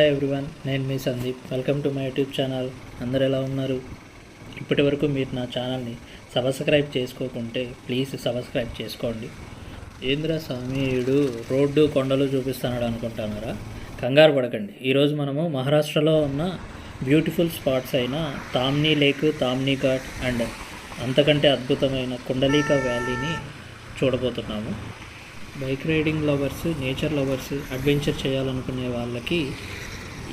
Hi everyone, నేను మీ Sandeep. Welcome to my YouTube channel. అందరు ఎలా ఉన్నారు? ఇప్పటి వరకు మీరు నా ఛానల్ని సబ్స్క్రైబ్ చేసుకోకుంటే ప్లీజ్ సబ్స్క్రైబ్ చేసుకోండి. ఏంద్రా సామీయుడు రోడ్డు కొండలు చూపిస్తున్నాడు అనుకుంటున్నారా? కంగారు పడకండి. ఈరోజు మనము మహారాష్ట్రలో ఉన్న బ్యూటిఫుల్ స్పాట్స్ అయిన తామ్నీ లేక్, తామ్నీ ఘాట్ అండ్ అంతకంటే అద్భుతమైన కుండలీకా వ్యాలీని చూడబోతున్నాము. Bike riding lovers, nature lovers, adventure చేయాలనుకునే వాళ్ళకి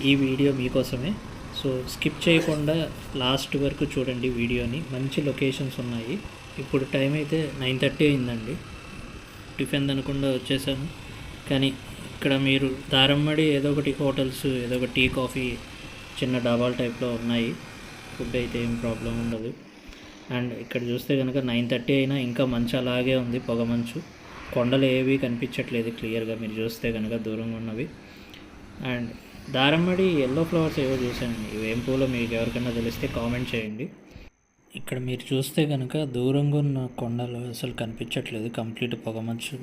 ఈ వీడియో మీకోసమే. సో స్కిప్ చేయకుండా లాస్ట్ వరకు చూడండి వీడియోని. మంచి లొకేషన్స్ ఉన్నాయి. ఇప్పుడు టైం అయితే 9:30 అయిందండి. టిఫిన్ తినకుండా వచ్చేసాను. కానీ ఇక్కడ మీరు దారమ్మడి ఏదో ఒకటి హోటల్స్, ఏదో ఒక టీ కాఫీ చిన్న డాబాల టైప్లో ఉన్నాయి. ఫుడ్ అయితే ఏం ప్రాబ్లం ఉండదు. అండ్ ఇక్కడ చూస్తే కనుక 9:30 అయినా ఇంకా మంచు అలాగే ఉంది, పొగ మంచు. కొండలు ఏవి కనిపించట్లేదు క్లియర్గా, మీరు చూస్తే కనుక దూరంగా ఉన్నవి. అండ్ దారమ్మడి ఎల్లో ఫ్లవర్స్ ఏవో చూసానండి. ఇవేం పూలో మీకు ఎవరికైనా తెలిస్తే కామెంట్ చేయండి. ఇక్కడ మీరు చూస్తే కనుక దూరంగా ఉన్న కొండలు అసలు కనిపించట్లేదు, కంప్లీట్ పొగమంచు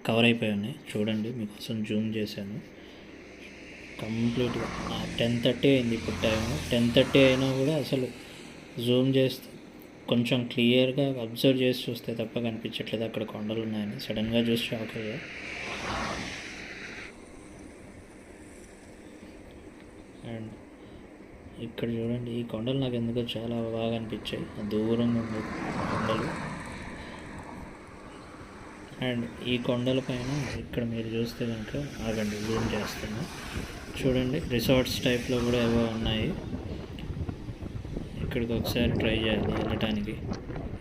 కవర్ అయిపోయి ఉన్నాయి. చూడండి, మీకోసం జూమ్ చేశాను. కంప్లీట్గా 10:30 అయింది ఇప్పుడు టైము. 10:30 అయినా కూడా అసలు జూమ్ చేస్తే కొంచెం క్లియర్గా అబ్జర్వ్ చేసి చూస్తే తప్ప కనిపించట్లేదు అక్కడ కొండలు ఉన్నాయని. సడన్గా చూసి షాక్ అయ్యా. అండ్ ఇక్కడ చూడండి, ఈ కొండలు నాకు ఎందుకో చాలా బాగా అనిపించాయి. దూరంగా ఉంది కొండలు. అండ్ ఈ కొండల పైన ఇక్కడ మీరు చూస్తే కనుక ఆగండి, జూమ్ చేస్తాను. చూడండి, రిసార్ట్స్ టైప్లో కూడా ఏవో ఉన్నాయి. ఇక్కడికి ఒకసారి ట్రై చేయాలి వెళ్ళటానికి.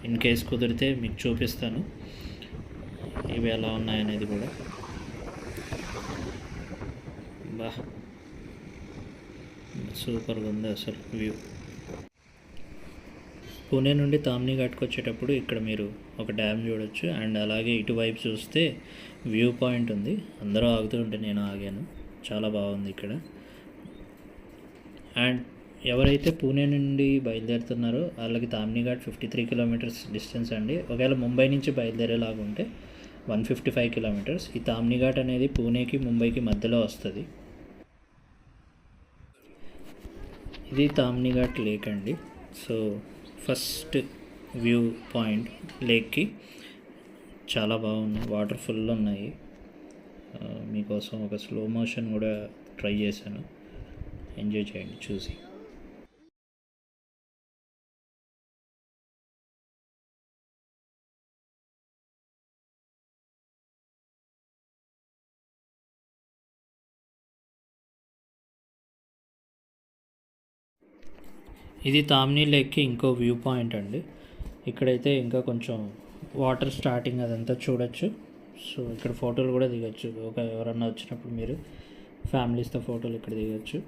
ఇన్ కేస్ కుదిరితే మీకు చూపిస్తాను ఇవి ఎలా ఉన్నాయనేది కూడా. బా, సూపర్గా ఉంది అసలు వ్యూ. పూణే నుండి తామ్నీ ఘాట్కి వచ్చేటప్పుడు ఇక్కడ మీరు ఒక డ్యామ్ చూడొచ్చు. అండ్ అలాగే ఇటువైపు చూస్తే వ్యూ పాయింట్ ఉంది. అందరూ ఆగుతూ ఉంటే నేను ఆగాను. చాలా బాగుంది ఇక్కడ. అండ్ ఎవరైతే పూణే నుండి బయలుదేరుతున్నారో వాళ్ళకి తామ్నీ ఘాట్ 53 కిలోమీటర్స్ డిస్టెన్స్ అండి. ఒకవేళ ముంబై నుంచి బయలుదేరేలాగా ఉంటే 155 కిలోమీటర్స్. ఈ తామ్నీ ఘాట్ అనేది పూణేకి, ముంబైకి మధ్యలో వస్తుంది. ఇది తామ్నీ ఘాట్ లేక్ అండి. సో ఫస్ట్ వ్యూ పాయింట్ లేక్కి చాలా బాగున్నాయి, వాటర్ ఫుల్ ఉన్నాయి. మీకోసం ఒక స్లో మోషన్ కూడా ట్రై చేశాను. ఎంజాయ్ చేయండి చూసి. ఇది తామ్నీ లేక్కి ఇంకో వ్యూ పాయింట్ అండి. ఇక్కడైతే ఇంకా కొంచెం వాటర్ స్టార్టింగ్ అదంతా చూడొచ్చు. సో ఇక్కడ ఫోటోలు కూడా దిగచ్చు. ఎవరన్నా వచ్చినప్పుడు మీరు ఫ్యామిలీస్తో ఫోటోలు ఇక్కడ దిగచ్చు.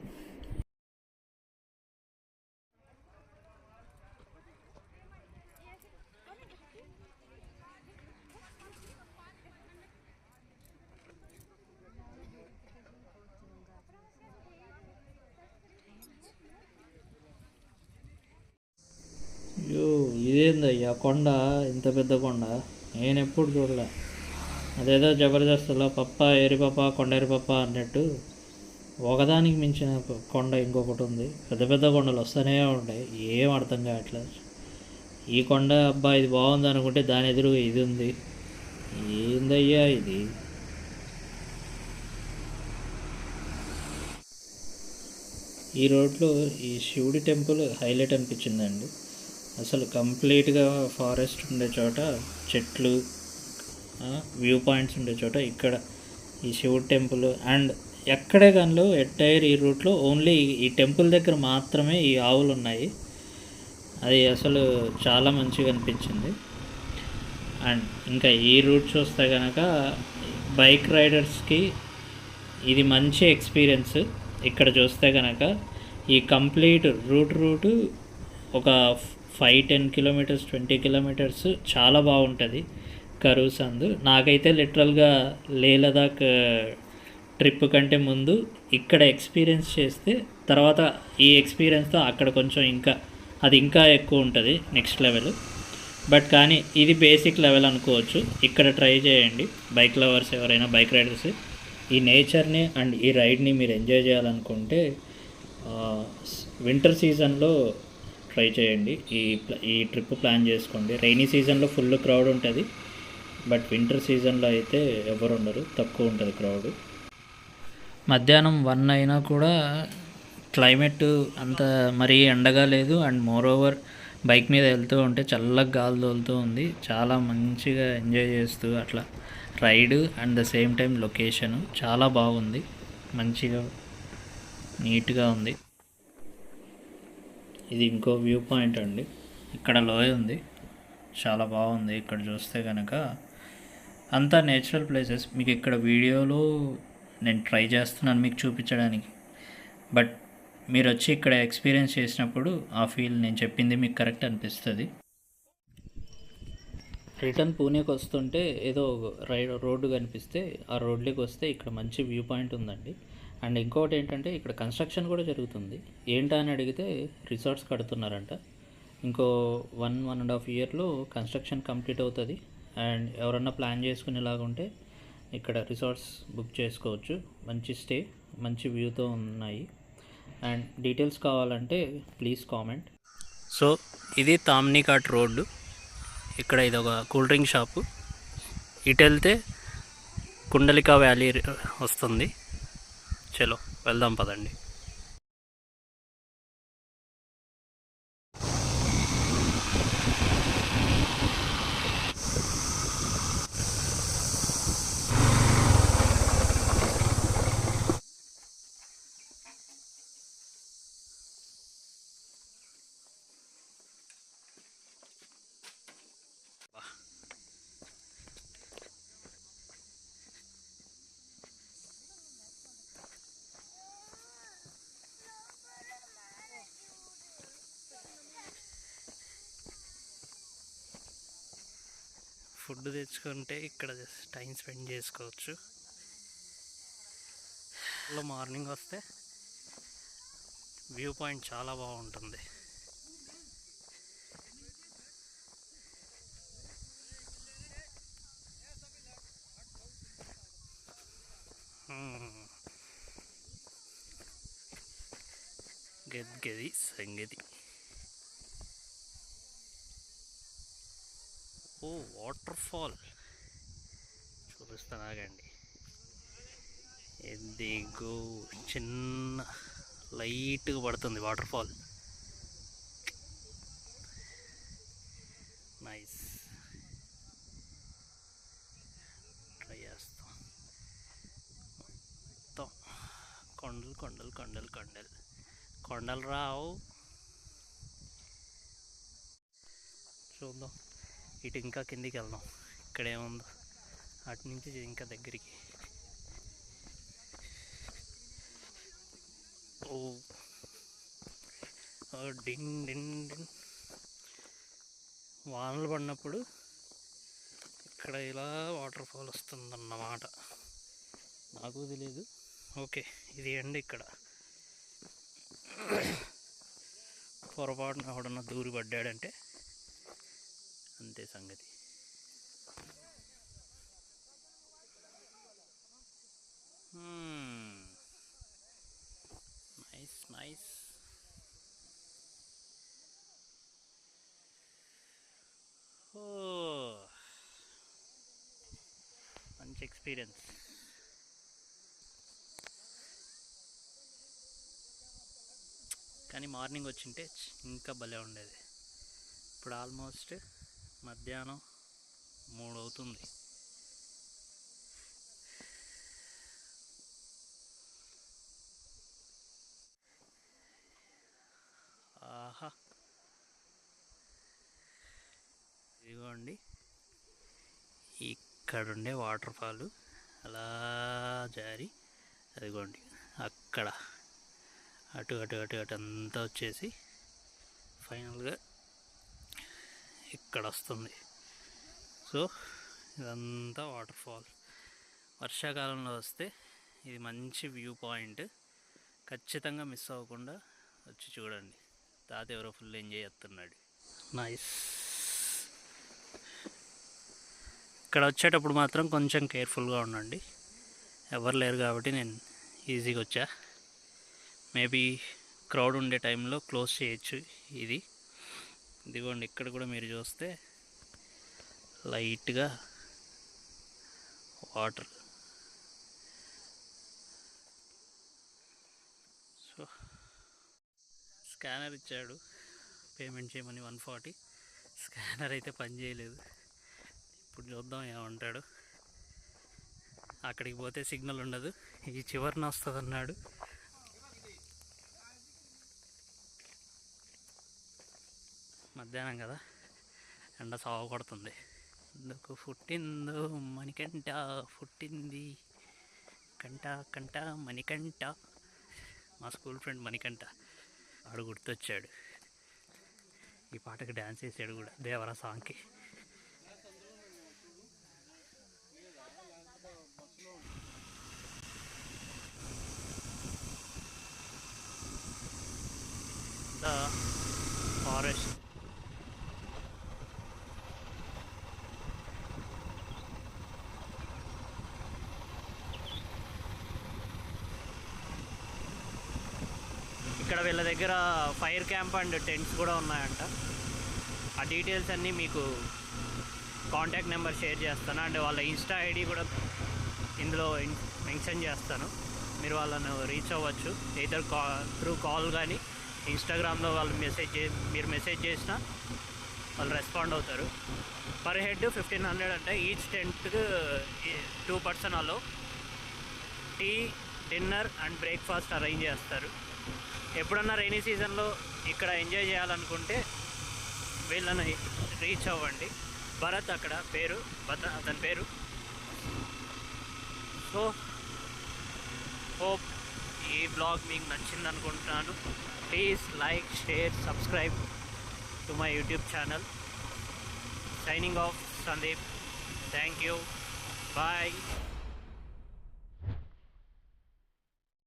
ఇదేందయ్యా కొండ, ఇంత పెద్ద కొండ నేను ఎప్పుడు చూడలే. అదేదో జబర్దస్త్లో పప్ప ఎరిపప్ప కొండ ఎరిపప్ప అన్నట్టు ఒకదానికి మించిన కొండ ఇంకొకటి ఉంది. పెద్ద పెద్ద కొండలు వస్తూనే ఉంటాయి, ఏం అర్థం కావట్లేదు. ఈ కొండ అబ్బా ఇది బాగుంది అనుకుంటే దాని ఎదురు ఇది ఉంది. ఏందయ్యా ఇది? ఈ రోడ్లో ఈ శివుడి టెంపుల్ హైలైట్ అనిపించిందండి. అసలు కంప్లీట్గా ఫారెస్ట్ ఉండే చోట, చెట్లు, వ్యూ పాయింట్స్ ఉండే చోట ఇక్కడ ఈ శివుడి టెంపుల్. అండ్ ఎక్కడే కానీ ఎంటైర్ ఈ రూట్లో ఓన్లీ ఈ టెంపుల్ దగ్గర మాత్రమే ఈ ఆవులు ఉన్నాయి. అది అసలు చాలా మంచిగా అనిపించింది. అండ్ ఇంకా ఈ రూట్ చూస్తే కనుక బైక్ రైడర్స్కి ఇది మంచి ఎక్స్పీరియన్స్. ఇక్కడ చూస్తే కనుక ఈ కంప్లీట్ రూటు ఒక 5-10 కిలోమీటర్స్, 20 కిలోమీటర్స్ చాలా బాగుంటుంది. కరువు సందు. నాకైతే లిటరల్గా లే లదాఖ్ ట్రిప్ కంటే ముందు ఇక్కడ ఎక్స్పీరియన్స్ చేస్తే తర్వాత ఈ ఎక్స్పీరియన్స్తో అక్కడ కొంచెం ఇంకా ఎక్కువ ఉంటుంది, నెక్స్ట్ లెవెల్. బట్ కానీ ఇది బేసిక్ లెవెల్ అనుకోవచ్చు. ఇక్కడ ట్రై చేయండి బైక్ లవర్స్ ఎవరైనా, బైక్ రైడర్స్. ఈ నేచర్ని అండ్ ఈ రైడ్ని మీరు ఎంజాయ్ చేయాలనుకుంటే వింటర్ సీజన్లో ట్రై చేయండి. ఈ ట్రిప్ ప్లాన్ చేసుకోండి. రైనీ సీజన్లో ఫుల్ క్రౌడ్ ఉంటుంది, బట్ వింటర్ సీజన్లో అయితే ఎవరు ఉండరు, తక్కువ ఉంటుంది క్రౌడ్. మధ్యాహ్నం 1 అయినా కూడా క్లైమేట్ అంత మరీ ఎండగా లేదు. అండ్ మోర్ ఓవర్ బైక్ మీద వెళ్తూ ఉంటే చల్లగా గాలి తోలుతూ ఉంది. చాలా మంచిగా ఎంజాయ్ చేస్తూ అట్లా ride and the same time location చాలా బాగుంది, మంచిగా నీట్గా ఉంది. ఇది ఇంకో వ్యూ పాయింట్ అండి. ఇక్కడ లోయ ఉంది, చాలా బాగుంది. ఇక్కడ చూస్తే కనుక అంతా నేచురల్ ప్లేసెస్. మీకు ఇక్కడ వీడియోలో నేను ట్రై చేస్తున్నాను మీకు చూపించడానికి, బట్ మీరు వచ్చి ఇక్కడ ఎక్స్పీరియన్స్ చేసినప్పుడు ఆ ఫీల్ నేను చెప్పింది మీకు కరెక్ట్ అనిపిస్తుంది. రిటర్న్ పూణేకి వస్తుంటే ఏదో రోడ్డు కనిపిస్తే ఆ రోడ్లోకి వస్తే ఇక్కడ మంచి వ్యూ పాయింట్ ఉందండి. అండ్ ఇంకొకటి ఏంటంటే ఇక్కడ కన్స్ట్రక్షన్ కూడా జరుగుతుంది. ఏంటా అని అడిగితే రిసార్ట్స్ కడుతున్నారంట. ఇంకో 1.5 ఇయర్లో కన్స్ట్రక్షన్ కంప్లీట్ అవుతుంది. అండ్ ఎవరన్నా ప్లాన్ చేసుకునేలాగా ఉంటే ఇక్కడ రిసార్ట్స్ బుక్ చేసుకోవచ్చు. మంచి స్టే, మంచి వ్యూతో ఉన్నాయి. అండ్ డీటెయిల్స్ కావాలంటే ప్లీజ్ కామెంట్. సో ఇది తామ్ని ఘాట్ రోడ్డు. ఇక్కడ ఇది ఒక కూల్ డ్రింక్ షాపు. ఇటు వెళ్తే కుండలికా వ్యాలీ వస్తుంది. చలో వెళ్దాం పదండి. ఫుడ్ తెచ్చుకుంటే ఇక్కడ టైం స్పెండ్ చేసుకోవచ్చు. మార్నింగ్ వస్తే వ్యూ పాయింట్ చాలా బాగుంటుంది. గది సంగతి. ఓ వాటర్ ఫాల్ చూపిస్తాను ఆగండి. ఎదిగో చిన్న లైట్గా పడుతుంది వాటర్ ఫాల్. నైస్. ట్రై చేస్తాం. మొత్తం కొండలు కొండలు కొండలు కొండలు కొండలు రావు. చూద్దాం, ఇటు ఇంకా కిందికి వెళ్దాం. ఇక్కడ ఏముందో అటు నుంచి ఇంకా దగ్గరికి. ఓ డింగ్ డింగ్ డింగ్. వానలు పడినప్పుడు ఇక్కడ ఇలా వాటర్ ఫాల్ వస్తుందన్నమాట. నాకు తెలియదు. ఓకే, ఇది ఎండ్. ఇక్కడ పొరపాటున ఎవడన్నా దూరి పడ్డాడంటే అంతే సంగతి. Nice nice. ఓ మంచి ఎక్స్పీరియన్స్. కానీ మార్నింగ్ వచ్చింటే ఇంకా భలే ఉండేది. ఇప్పుడు ఆల్మోస్ట్ మధ్యాహ్నం 3 అవుతుంది. ఆహా, ఇదిగోండి ఇక్కడుండే వాటర్ ఫాల్ అలా జారి అదిగోండి అక్కడ అటు అటు అటు అటు అంతా వచ్చేసి ఫైనల్గా ఇక్కడ వస్తుంది. సో ఇదంతా వాటర్ ఫాల్. వర్షాకాలంలో వస్తే ఇది మంచి వ్యూ పాయింట్. ఖచ్చితంగా మిస్ అవ్వకుండా వచ్చి చూడండి. తాత ఎవరో ఫుల్ ఎంజాయ్ చేస్తున్నాడు. నైస్. ఇక్కడ వచ్చేటప్పుడు మాత్రం కొంచెం కేర్ఫుల్గా ఉండండి, ఎవరు లేరు కాబట్టి నేను ఈజీగా వచ్చా. మేబీ క్రౌడ్ ఉండే టైంలో క్లోజ్ చేయొచ్చు ఇది. ఇదిగోండి, ఇక్కడ కూడా మీరు చూస్తే లైట్గా వాటర్. సో స్కానర్ ఇచ్చాడు పేమెంట్ చేయమని 140. స్కానర్ అయితే పని చేయలేదు. ఇప్పుడు చూద్దాం ఏమంటాడు. అక్కడికి పోతే సిగ్నల్ ఉండదు, ఈ చివరిన వస్తుంది అన్నాడు. మధ్యాహ్నం కదా, ఎండ సాగు కొడుతుంది. ఎందుకు పుట్టిందో మణికంఠ, పుట్టింది కంట కంట మణికంఠ. మా స్కూల్ ఫ్రెండ్ మణికంఠ వాడు గుర్తొచ్చాడు. ఈ పాటకి డ్యాన్స్ చేసాడు కూడా, దేవరా సాంగ్కి. The forest. ఇక్కడ వీళ్ళ దగ్గర ఫైర్ క్యాంప్ అండ్ టెంట్స్ కూడా ఉన్నాయంట. ఆ డీటెయిల్స్ అన్నీ మీకు కాంటాక్ట్ నెంబర్ షేర్ చేస్తాను, అండ్ వాళ్ళ ఇన్స్టా ఐడి కూడా ఇందులో మెన్షన్ చేస్తాను. మీరు వాళ్ళను రీచ్ అవ్వచ్చు, ఎయిదర్ త్రూ కాల్ కానీ ఇన్స్టాగ్రామ్లో వాళ్ళు మీరు మెసేజ్ చేసినా వాళ్ళు రెస్పాండ్ అవుతారు. పర్ హెడ్ 1500 అంటే. ఈచ్ టెంట్కి 2 person allow. Tea, dinner and breakfast arrange చేస్తారు. ఎప్పుడన్నా రైనీ సీజన్లో ఇక్కడ ఎంజాయ్ చేయాలనుకుంటే వీళ్ళని రీచ్ అవ్వండి. భరత్ అక్కడ పేరు, అతని పేరు. సో హోప్ ఈ బ్లాగ్ మీకు నచ్చింది అనుకుంటున్నాను. Please like, share, subscribe to my YouTube channel. Signing off, Sandeep. Thank you. Bye.